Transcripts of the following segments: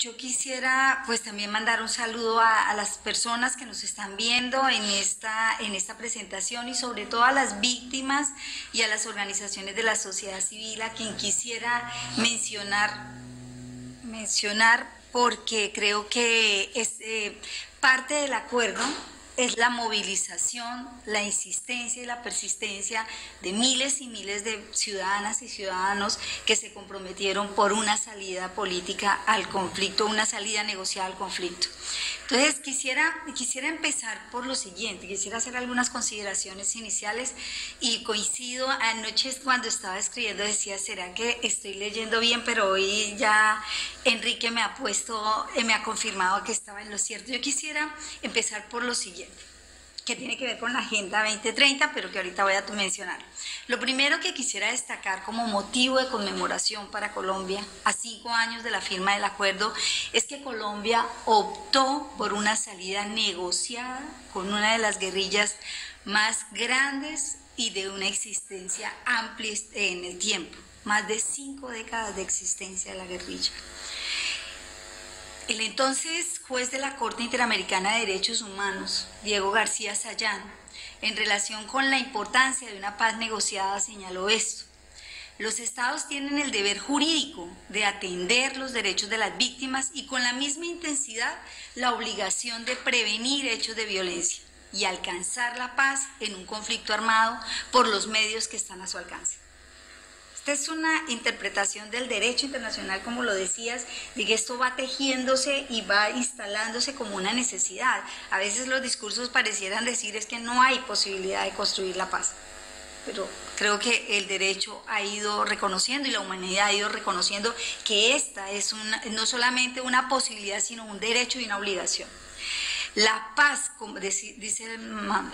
Yo quisiera pues también mandar un saludo a las personas que nos están viendo en esta presentación y sobre todo a las víctimas y a las organizaciones de la sociedad civil a quien quisiera mencionar porque creo que es parte del acuerdo es la movilización, la insistencia y la persistencia de miles y miles de ciudadanas y ciudadanos que se comprometieron por una salida política al conflicto, una salida negociada al conflicto. Entonces quisiera empezar por lo siguiente, quisiera hacer algunas consideraciones iniciales y coincido, anoche cuando estaba escribiendo decía, ¿será que estoy leyendo bien? Pero hoy ya Enrique me ha confirmado que estaba en lo cierto. Yo quisiera empezar por lo siguiente, que tiene que ver con la Agenda 2030, pero que ahorita voy a mencionar. Lo primero que quisiera destacar como motivo de conmemoración para Colombia, a 5 años de la firma del acuerdo, es que Colombia optó por una salida negociada con una de las guerrillas más grandes y de una existencia amplia en el tiempo, más de 5 décadas de existencia de la guerrilla. El entonces juez de la Corte Interamericana de Derechos Humanos, Diego García Sayán, en relación con la importancia de una paz negociada, señaló esto: los estados tienen el deber jurídico de atender los derechos de las víctimas y con la misma intensidad la obligación de prevenir hechos de violencia y alcanzar la paz en un conflicto armado por los medios que están a su alcance. Esta es una interpretación del derecho internacional, como lo decías, de que esto va tejiéndose y va instalándose como una necesidad. A veces los discursos parecieran decir es que no hay posibilidad de construir la paz, pero creo que el derecho ha ido reconociendo y la humanidad ha ido reconociendo que esta es no solamente una posibilidad, sino un derecho y una obligación. La paz, como dice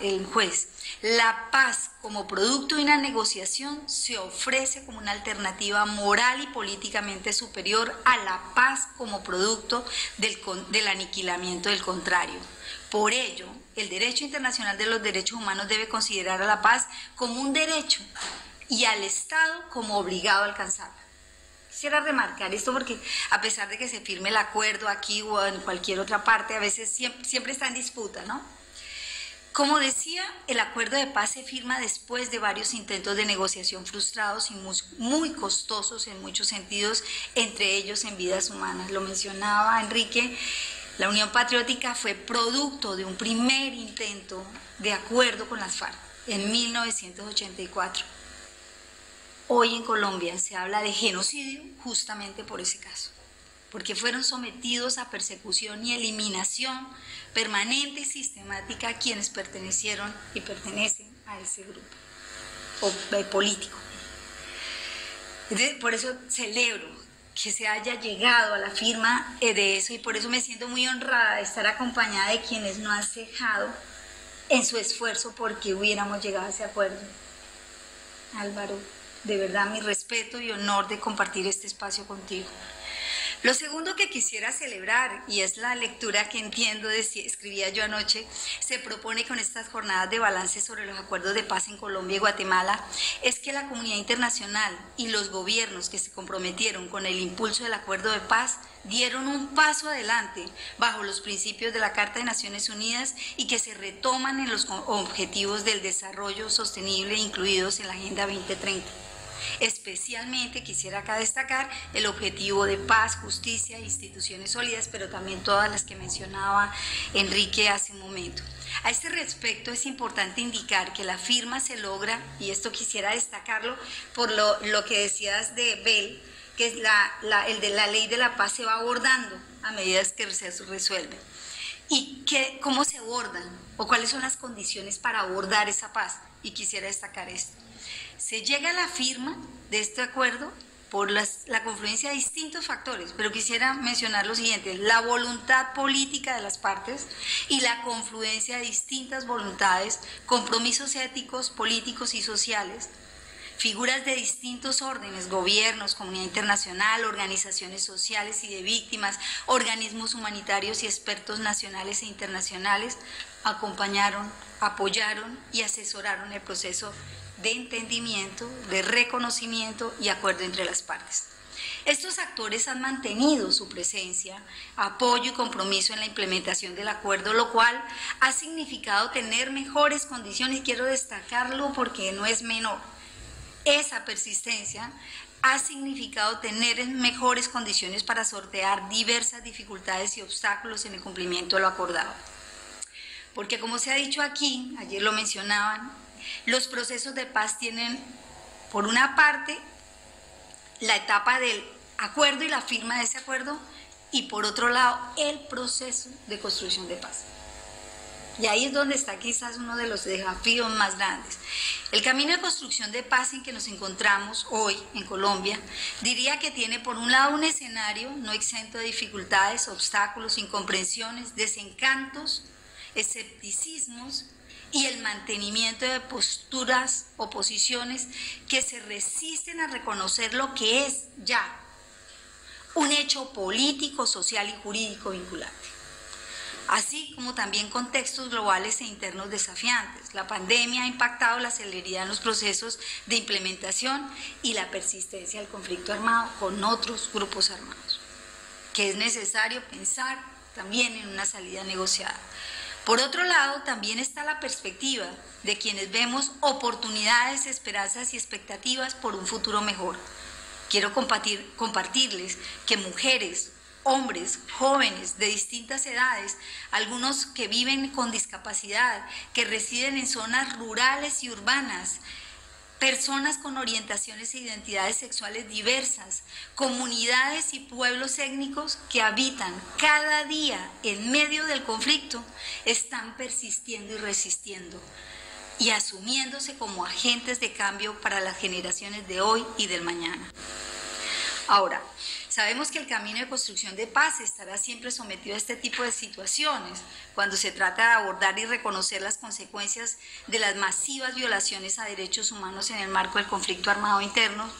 el juez, la paz como producto de una negociación se ofrece como una alternativa moral y políticamente superior a la paz como producto del aniquilamiento del contrario. Por ello, el derecho internacional de los derechos humanos debe considerar a la paz como un derecho y al Estado como obligado a alcanzarla. Quisiera remarcar esto porque a pesar de que se firme el acuerdo aquí o en cualquier otra parte, a veces siempre está en disputa, ¿no? Como decía, el acuerdo de paz se firma después de varios intentos de negociación frustrados y muy costosos en muchos sentidos, entre ellos en vidas humanas. Lo mencionaba Enrique, la Unión Patriótica fue producto de un primer intento de acuerdo con las FARC en 1984. Hoy en Colombia se habla de genocidio justamente por ese caso, porque fueron sometidos a persecución y eliminación permanente y sistemática quienes pertenecieron y pertenecen a ese grupo político. Por eso celebro que se haya llegado a la firma de eso y por eso me siento muy honrada de estar acompañada de quienes no han cejado en su esfuerzo porque hubiéramos llegado a ese acuerdo. Álvaro, de verdad mi respeto y honor de compartir este espacio contigo. Lo segundo que quisiera celebrar, y es la lectura que entiendo, escribía yo anoche, se propone con estas jornadas de balance sobre los acuerdos de paz en Colombia y Guatemala, es que la comunidad internacional y los gobiernos que se comprometieron con el impulso del acuerdo de paz dieron un paso adelante bajo los principios de la Carta de Naciones Unidas y que se retoman en los objetivos del desarrollo sostenible incluidos en la Agenda 2030. Especialmente quisiera acá destacar el objetivo de paz, justicia e instituciones sólidas, pero también todas las que mencionaba Enrique hace un momento. A este respecto es importante indicar que la firma se logra, y esto quisiera destacarlo por lo que decías de Bell, que es el de la ley de la paz se va abordando a medida que se resuelve. ¿Y cómo se abordan? ¿O cuáles son las condiciones para abordar esa paz? Y quisiera destacar esto. Se llega a la firma de este acuerdo por la confluencia de distintos factores, pero quisiera mencionar lo siguiente: la voluntad política de las partes y la confluencia de distintas voluntades, compromisos éticos, políticos y sociales, figuras de distintos órdenes, gobiernos, comunidad internacional, organizaciones sociales y de víctimas, organismos humanitarios y expertos nacionales e internacionales, acompañaron, apoyaron y asesoraron el proceso de entendimiento, de reconocimiento y acuerdo entre las partes. Estos actores han mantenido su presencia, apoyo y compromiso en la implementación del acuerdo, lo cual ha significado tener mejores condiciones. Quiero destacarlo porque no es menor. Esa persistencia ha significado tener mejores condiciones para sortear diversas dificultades y obstáculos en el cumplimiento de lo acordado. Porque como se ha dicho aquí, ayer lo mencionaban, los procesos de paz tienen, por una parte, la etapa del acuerdo y la firma de ese acuerdo, y por otro lado, el proceso de construcción de paz. Y ahí es donde está quizás uno de los desafíos más grandes. El camino de construcción de paz en que nos encontramos hoy en Colombia, diría que tiene por un lado un escenario no exento de dificultades, obstáculos, incomprensiones, desencantos, escepticismos y el mantenimiento de posturas o posiciones que se resisten a reconocer lo que es ya un hecho político, social y jurídico vinculante, así como también contextos globales e internos desafiantes. La pandemia ha impactado la celeridad en los procesos de implementación y la persistencia del conflicto armado con otros grupos armados, que es necesario pensar también en una salida negociada. Por otro lado, también está la perspectiva de quienes vemos oportunidades, esperanzas y expectativas por un futuro mejor. Quiero compartirles que mujeres, hombres, jóvenes de distintas edades, algunos que viven con discapacidad, que residen en zonas rurales y urbanas, personas con orientaciones e identidades sexuales diversas, comunidades y pueblos étnicos que habitan cada día en medio del conflicto, están persistiendo y resistiendo y asumiéndose como agentes de cambio para las generaciones de hoy y del mañana. Ahora, sabemos que el camino de construcción de paz estará siempre sometido a este tipo de situaciones, cuando se trata de abordar y reconocer las consecuencias de las masivas violaciones a derechos humanos en el marco del conflicto armado interno,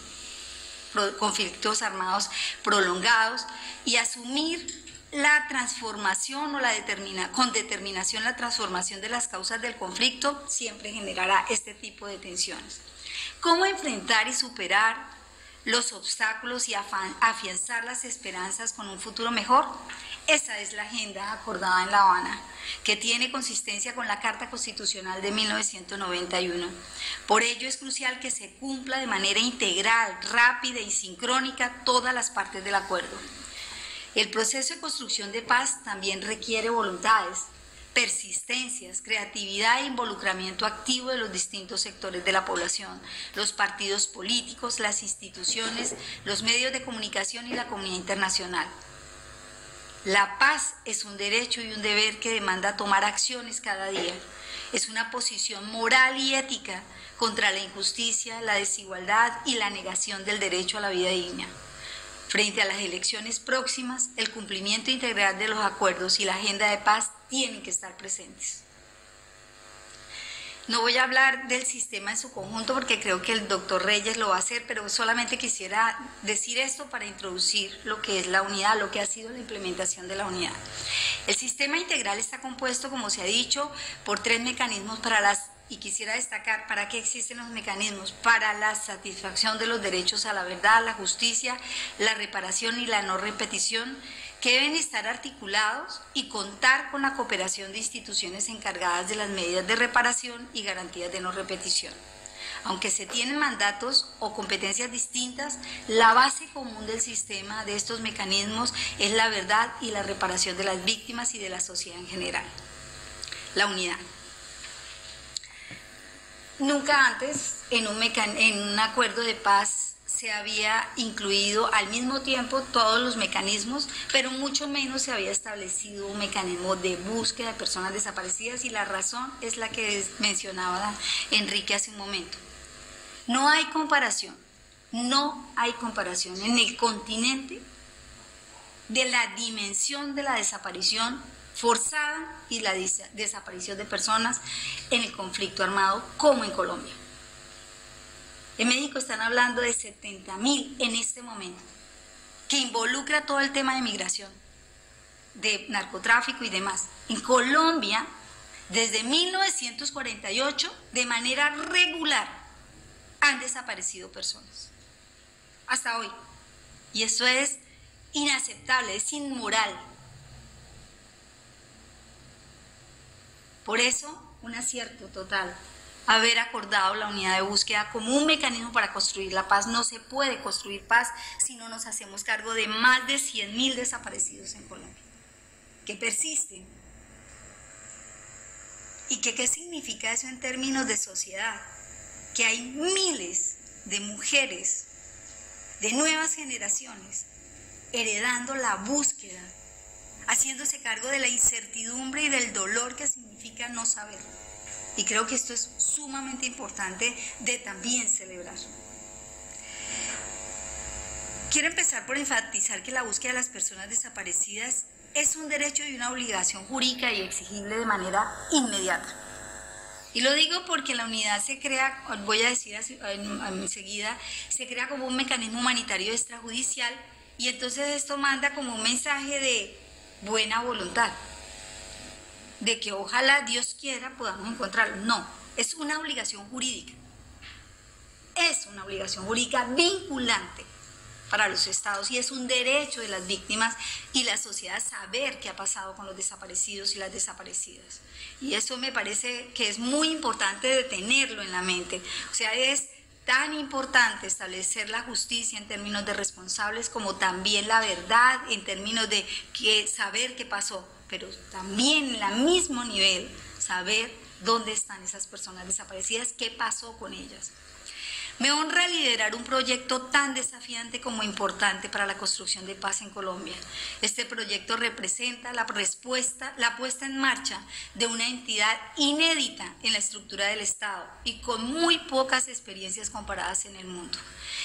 conflictos armados prolongados, y asumir la transformación o con determinación la transformación de las causas del conflicto siempre generará este tipo de tensiones. ¿Cómo enfrentar y superar los obstáculos y afianzar las esperanzas con un futuro mejor? Esa es la agenda acordada en La Habana, que tiene consistencia con la Carta Constitucional de 1991. Por ello es crucial que se cumpla de manera integral, rápida y sincrónica todas las partes del acuerdo. El proceso de construcción de paz también requiere voluntades, persistencias, creatividad e involucramiento activo de los distintos sectores de la población, los partidos políticos, las instituciones, los medios de comunicación y la comunidad internacional. La paz es un derecho y un deber que demanda tomar acciones cada día. Es una posición moral y ética contra la injusticia, la desigualdad y la negación del derecho a la vida digna. Frente a las elecciones próximas, el cumplimiento integral de los acuerdos y la agenda de paz tienen que estar presentes. No voy a hablar del sistema en su conjunto porque creo que el doctor Reyes lo va a hacer, pero solamente quisiera decir esto para introducir lo que es la unidad, lo que ha sido la implementación de la unidad. El sistema integral está compuesto, como se ha dicho, por 3 mecanismos y quisiera destacar para qué existen los mecanismos: para la satisfacción de los derechos a la verdad, la justicia, la reparación y la no repetición, que deben estar articulados y contar con la cooperación de instituciones encargadas de las medidas de reparación y garantías de no repetición. Aunque se tienen mandatos o competencias distintas, la base común del sistema de estos mecanismos es la verdad y la reparación de las víctimas y de la sociedad en general. La unidad. Nunca antes en un acuerdo de paz se había incluido al mismo tiempo todos los mecanismos, pero mucho menos se había establecido un mecanismo de búsqueda de personas desaparecidas, y la razón es la que mencionaba Enrique hace un momento. No hay comparación en el continente de la dimensión de la desaparición forzada y la desaparición de personas en el conflicto armado como en Colombia. En México están hablando de 70.000 en este momento, que involucra todo el tema de migración, de narcotráfico y demás. En Colombia, desde 1948, de manera regular, han desaparecido personas, hasta hoy. Y eso es inaceptable, es inmoral. Por eso, un acierto total haber acordado la unidad de búsqueda como un mecanismo para construir la paz. No se puede construir paz si no nos hacemos cargo de más de 100.000 desaparecidos en Colombia, que persisten. ¿Y qué significa eso en términos de sociedad? Que hay miles de mujeres de nuevas generaciones heredando la búsqueda, haciéndose cargo de la incertidumbre y del dolor que significa no saber. Y creo que esto es sumamente importante de también celebrar. Quiero empezar por enfatizar que la búsqueda de las personas desaparecidas es un derecho y una obligación jurídica y exigible de manera inmediata. Y lo digo porque la unidad se crea, voy a decir enseguida, se crea como un mecanismo humanitario extrajudicial, y entonces esto manda como un mensaje de buena voluntad, de que ojalá Dios quiera podamos encontrarlo. No, es una obligación jurídica. Es una obligación jurídica vinculante para los estados y es un derecho de las víctimas y la sociedad saber qué ha pasado con los desaparecidos y las desaparecidas. Y eso me parece que es muy importante de tenerlo en la mente. O sea, es tan importante establecer la justicia en términos de responsables como también la verdad en términos de saber qué pasó, pero también en el mismo nivel saber dónde están esas personas desaparecidas, qué pasó con ellas. Me honra liderar un proyecto tan desafiante como importante para la construcción de paz en Colombia. Este proyecto representa la puesta en marcha de una entidad inédita en la estructura del Estado y con muy pocas experiencias comparadas en el mundo.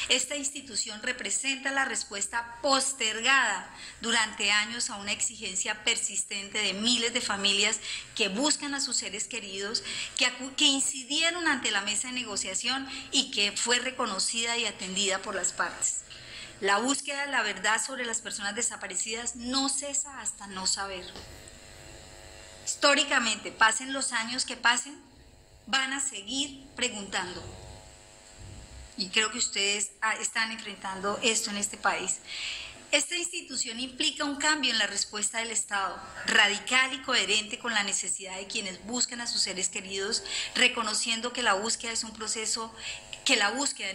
Esta institución representa la respuesta postergada durante años a una exigencia persistente de miles de familias que buscan a sus seres queridos, que incidieron ante la mesa de negociación y que fue reconocida y atendida por las partes. La búsqueda de la verdad sobre las personas desaparecidas no cesa hasta no saber. Históricamente, pasen los años que pasen, van a seguir preguntando. Y creo que ustedes están enfrentando esto en este país. Esta institución implica un cambio en la respuesta del Estado, radical y coherente con la necesidad de quienes buscan a sus seres queridos, reconociendo que la búsqueda en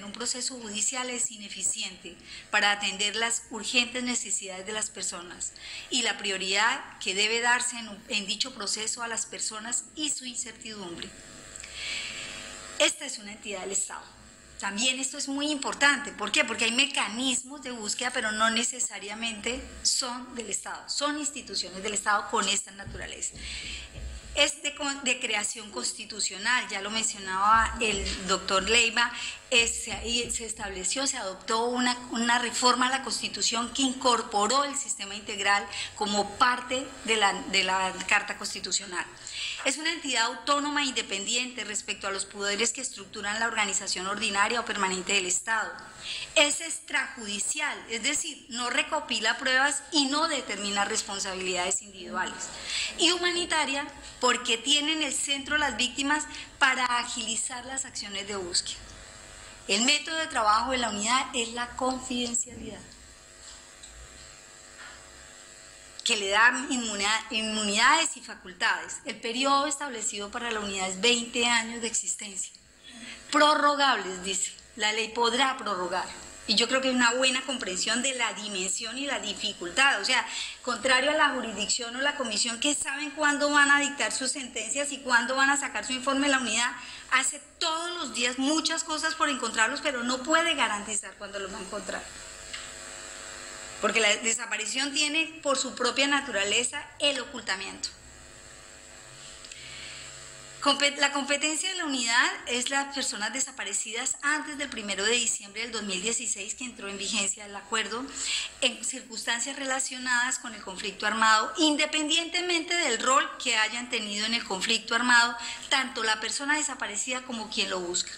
un proceso judicial es ineficiente para atender las urgentes necesidades de las personas y la prioridad que debe darse en dicho proceso a las personas y su incertidumbre. Esta es una entidad del Estado. También esto es muy importante. ¿Por qué? Porque hay mecanismos de búsqueda, pero no necesariamente son del Estado. Son instituciones del Estado con esta naturaleza. Es de creación constitucional, ya lo mencionaba el doctor Leiva, se estableció, se adoptó una reforma a la Constitución que incorporó el sistema integral como parte de la Carta Constitucional. Es una entidad autónoma e independiente respecto a los poderes que estructuran la organización ordinaria o permanente del Estado. Es extrajudicial, es decir, no recopila pruebas y no determina responsabilidades individuales. Y humanitaria, porque tiene en el centro las víctimas para agilizar las acciones de búsqueda. El método de trabajo de la unidad es la confidencialidad, que le da inmunidades y facultades. El periodo establecido para la unidad es 20 años de existencia. Prorrogables, dice. La ley podrá prorrogar. Y yo creo que hay una buena comprensión de la dimensión y la dificultad. O sea, contrario a la jurisdicción o la comisión que saben cuándo van a dictar sus sentencias y cuándo van a sacar su informe, la unidad hace todos los días muchas cosas por encontrarlos, pero no puede garantizar cuándo los va a encontrar. Porque la desaparición tiene por su propia naturaleza el ocultamiento. La competencia de la unidad es las personas desaparecidas antes del 1 de diciembre del 2016, que entró en vigencia el acuerdo, en circunstancias relacionadas con el conflicto armado, independientemente del rol que hayan tenido en el conflicto armado, tanto la persona desaparecida como quien lo busca.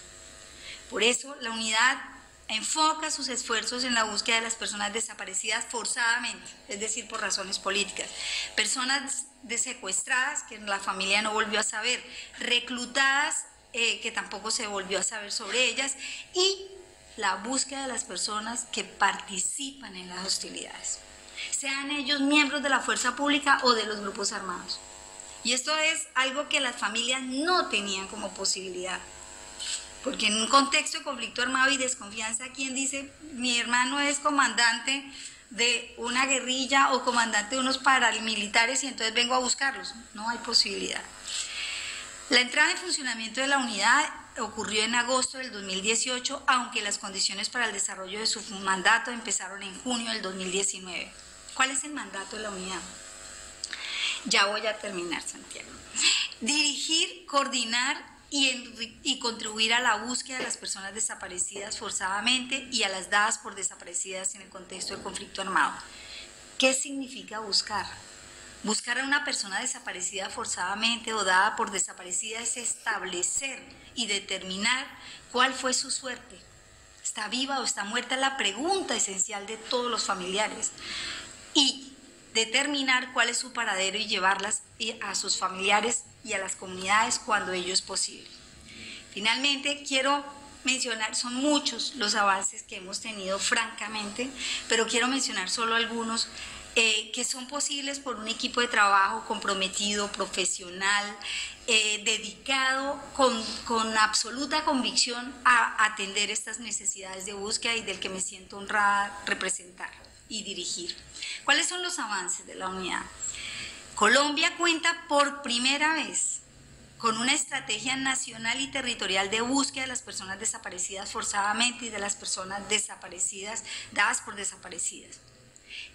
Por eso, la unidad enfoca sus esfuerzos en la búsqueda de las personas desaparecidas forzadamente, es decir, por razones políticas, personas secuestradas que la familia no volvió a saber, reclutadas que tampoco se volvió a saber sobre ellas, y la búsqueda de las personas que participan en las hostilidades, sean ellos miembros de la fuerza pública o de los grupos armados. Y esto es algo que las familias no tenían como posibilidad, porque en un contexto de conflicto armado y desconfianza, ¿quién dice mi hermano es comandante de una guerrilla o comandante de unos paramilitares y entonces vengo a buscarlos? No hay posibilidad. La entrada en funcionamiento de la unidad ocurrió en agosto del 2018, aunque las condiciones para el desarrollo de su mandato empezaron en junio del 2019. ¿Cuál es el mandato de la unidad? Ya voy a terminar, Santiago. Dirigir, coordinar y contribuir a la búsqueda de las personas desaparecidas forzadamente y a las dadas por desaparecidas en el contexto del conflicto armado. ¿Qué significa buscar? Buscar a una persona desaparecida forzadamente o dada por desaparecida es establecer y determinar cuál fue su suerte. ¿Está viva o está muerta? Es la pregunta esencial de todos los familiares. Y determinar cuál es su paradero y llevarlas a sus familiares y a las comunidades cuando ello es posible. Finalmente, quiero mencionar, son muchos los avances que hemos tenido francamente, pero quiero mencionar solo algunos que son posibles por un equipo de trabajo comprometido, profesional, dedicado con absoluta convicción a atender estas necesidades de búsqueda y del que me siento honrada representar y dirigir. ¿Cuáles son los avances de la unidad? Colombia cuenta por primera vez con una estrategia nacional y territorial de búsqueda de las personas desaparecidas forzadamente y de las personas desaparecidas, dadas por desaparecidas,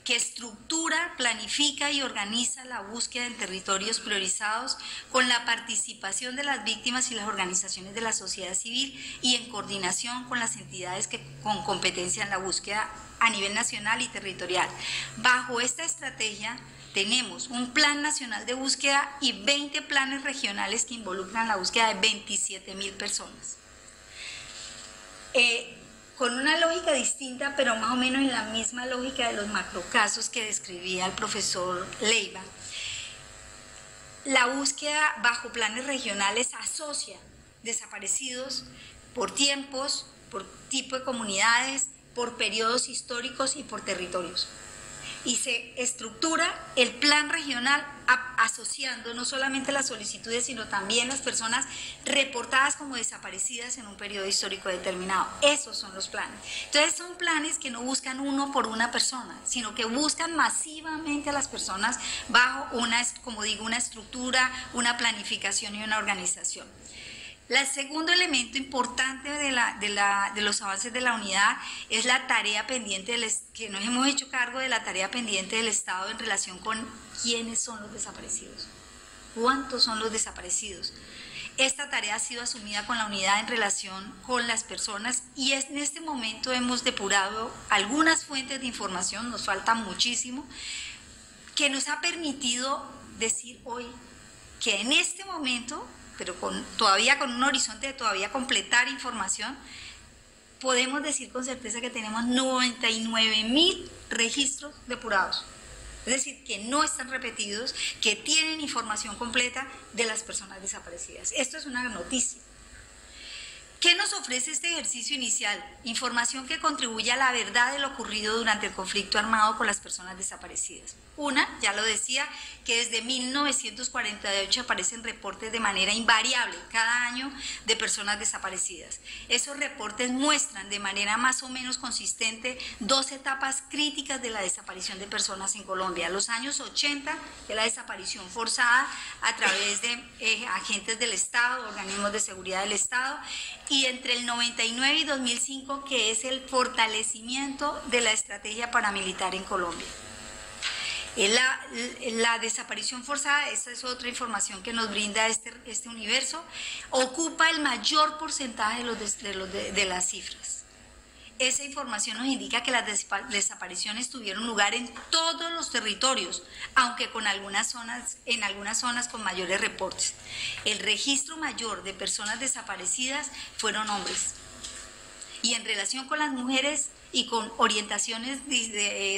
que estructura, planifica y organiza la búsqueda en territorios priorizados con la participación de las víctimas y las organizaciones de la sociedad civil y en coordinación con las entidades con competencia en la búsqueda a nivel nacional y territorial. Bajo esta estrategia tenemos un plan nacional de búsqueda y 20 planes regionales que involucran la búsqueda de 27.000 personas. Con una lógica distinta, pero más o menos en la misma lógica de los macrocasos que describía el profesor Leiva. La búsqueda bajo planes regionales asocia desaparecidos por tiempos, por tipo de comunidades, por periodos históricos y por territorios. Y se estructura el plan regional asociando no solamente las solicitudes, sino también las personas reportadas como desaparecidas en un periodo histórico determinado. Esos son los planes. Entonces son planes que no buscan uno por una persona, sino que buscan masivamente a las personas bajo una, como digo, una estructura, una planificación y una organización. El segundo elemento importante de los avances de la unidad es la tarea pendiente, que nos hemos hecho cargo de la tarea pendiente del Estado en relación con quiénes son los desaparecidos, cuántos son los desaparecidos. Esta tarea ha sido asumida con la unidad en relación con las personas y en este momento hemos depurado algunas fuentes de información, nos falta muchísimo, que nos ha permitido decir hoy que en este momento, pero todavía con un horizonte de todavía completar información, podemos decir con certeza que tenemos 99.000 registros depurados. Es decir, que no están repetidos, que tienen información completa de las personas desaparecidas. Esto es una noticia. ¿Qué nos ofrece este ejercicio inicial? Información que contribuye a la verdad de lo ocurrido durante el conflicto armado con las personas desaparecidas. Una, ya lo decía, que desde 1948 aparecen reportes de manera invariable cada año de personas desaparecidas. Esos reportes muestran de manera más o menos consistente dos etapas críticas de la desaparición de personas en Colombia. Los años 80, de la desaparición forzada a través de agentes del Estado, organismos de seguridad del Estado, y entre el 99 y 2005, que es el fortalecimiento de la estrategia paramilitar en Colombia. La desaparición forzada, esta es otra información que nos brinda este universo, ocupa el mayor porcentaje de las cifras. Esa información nos indica que las desapariciones tuvieron lugar en todos los territorios, aunque en algunas zonas con mayores reportes. El registro mayor de personas desaparecidas fueron hombres. Y en relación con las mujeres y con orientaciones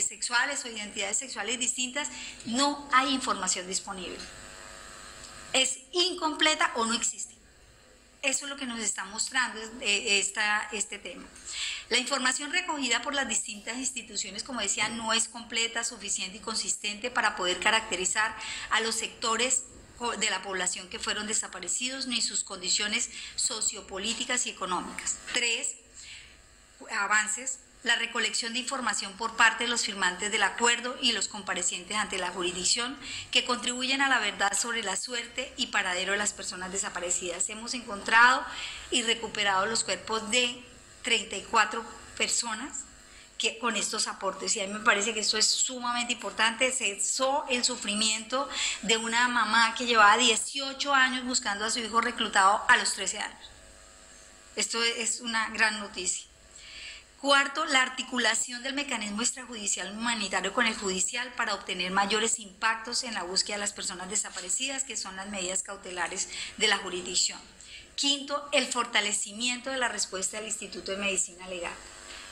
sexuales o identidades sexuales distintas, no hay información disponible. Es incompleta o no existe. eso es lo que nos está mostrando este tema. La información recogida por las distintas instituciones, como decía, no es completa, suficiente y consistente para poder caracterizar a los sectores de la población que fueron desaparecidos, ni sus condiciones sociopolíticas y económicas. 3. Avances. La recolección de información por parte de los firmantes del acuerdo y los comparecientes ante la jurisdicción que contribuyen a la verdad sobre la suerte y paradero de las personas desaparecidas. Hemos encontrado y recuperado los cuerpos de 34 personas con estos aportes, y a mí me parece que esto es sumamente importante. Cesó el sufrimiento de una mamá que llevaba 18 años buscando a su hijo reclutado a los 13 años. Esto es una gran noticia. 4. La articulación del mecanismo extrajudicial humanitario con el judicial para obtener mayores impactos en la búsqueda de las personas desaparecidas, que son las medidas cautelares de la jurisdicción. 5. El fortalecimiento de la respuesta del Instituto de Medicina Legal.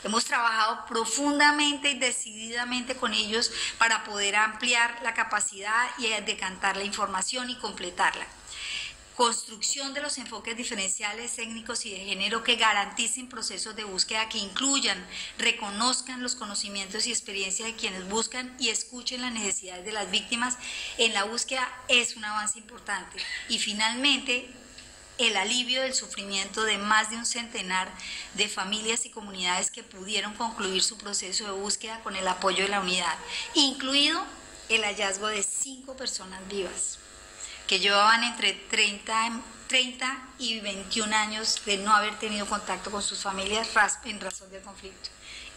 Hemos trabajado profundamente y decididamente con ellos para poder ampliar la capacidad y decantar la información y completarla. Construcción de los enfoques diferenciales, técnicos y de género que garanticen procesos de búsqueda que incluyan, reconozcan los conocimientos y experiencias de quienes buscan y escuchen las necesidades de las víctimas en la búsqueda, es un avance importante. Y finalmente, el alivio del sufrimiento de más de un centenar de familias y comunidades que pudieron concluir su proceso de búsqueda con el apoyo de la unidad, incluido el hallazgo de 5 personas vivas que llevaban entre 30 y 21 años de no haber tenido contacto con sus familias en razón del conflicto.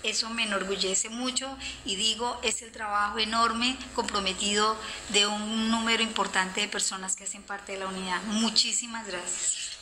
Eso me enorgullece mucho y digo, es el trabajo enorme, comprometido de un número importante de personas que hacen parte de la unidad. Muchísimas gracias.